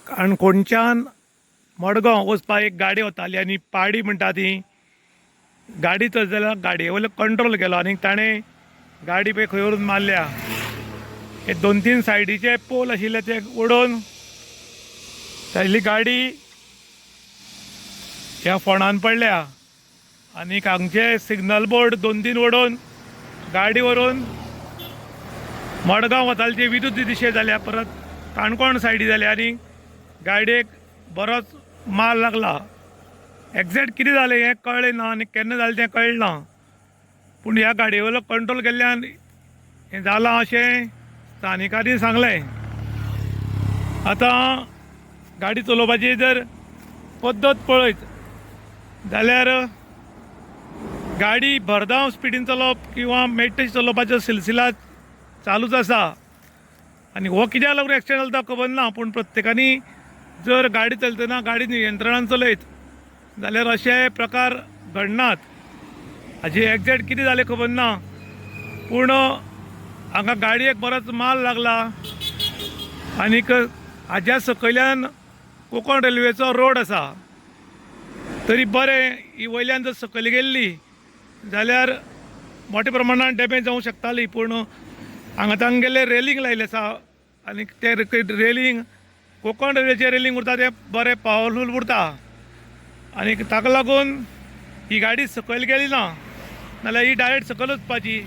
काणकोणच्यान मडगांव वचपाक एक गाडी वताली आनी पाडी म्हणटा ती गाडी चलता जाल्यार गाडये वयलो कंट्रोल गेलो आनी ताणें गाडी पळय खंय व्हरून मारल्या. हे 2-3 सायडीचे पोल आशिल्ले ते उडोवन ताजी गाडी ह्या फोंडान पडल्या आनी हांगचे सिग्नल बोर्ड 2-3 उडोवन गाडी व्हरून मडगांव वताले विरुद्ध दिशे जाल्या, परत काणकोण सायडी जाल्या आनी गाडयेक बरोच माल लागला. एक्झॅक्ट कितें जालें हें कळ्ळें ना आनी केन्ना जालें तें कळ्ळें ना, पूण ह्या गाडये वयलो कंट्रोल केल्ल्यान हें जालां अशें स्थानिकांनी सांगलें. आतां गाडी चलोवपाची जर पद्दत पळयत जाल्यार गाडी भरधाव स्पिडीन चलोवप किंवा मेट्टेश चलोवपाचो सिलसिला चालूच आसा. आनी हो कित्याक लागून एक्सिडेंट जालो तो खबर ना, पूण प्रत्येकानी जर गाडी चलतना गाडी नियंत्रणान चलयत जाल्यार अशे प्रकार घडनात. हाजी एक्झॅक्ट कितें जालें खबर ना, पूण हांगा गाडयेक बरोच माल लागला आनीक हाज्या सकयल्यान कोंकण रेल्वेचो रोड आसा. तरी बरें ही वयल्यान जर सकयल गेल्ली जाल्यार मोठ्या प्रमाणांत डॅमेज जावंक शकताली, पूण हांगा तांगेले रेलिंग लायिल्लें आसा आनी ते रेलिंग कोंकण रेल्वेचें रेलिंग उरता तें बरें पावरफूल उरता आनी ताका लागून ही गाडी सकयल गेली ना, नाल्यार ही डायरेक्ट सकयल वचपाची.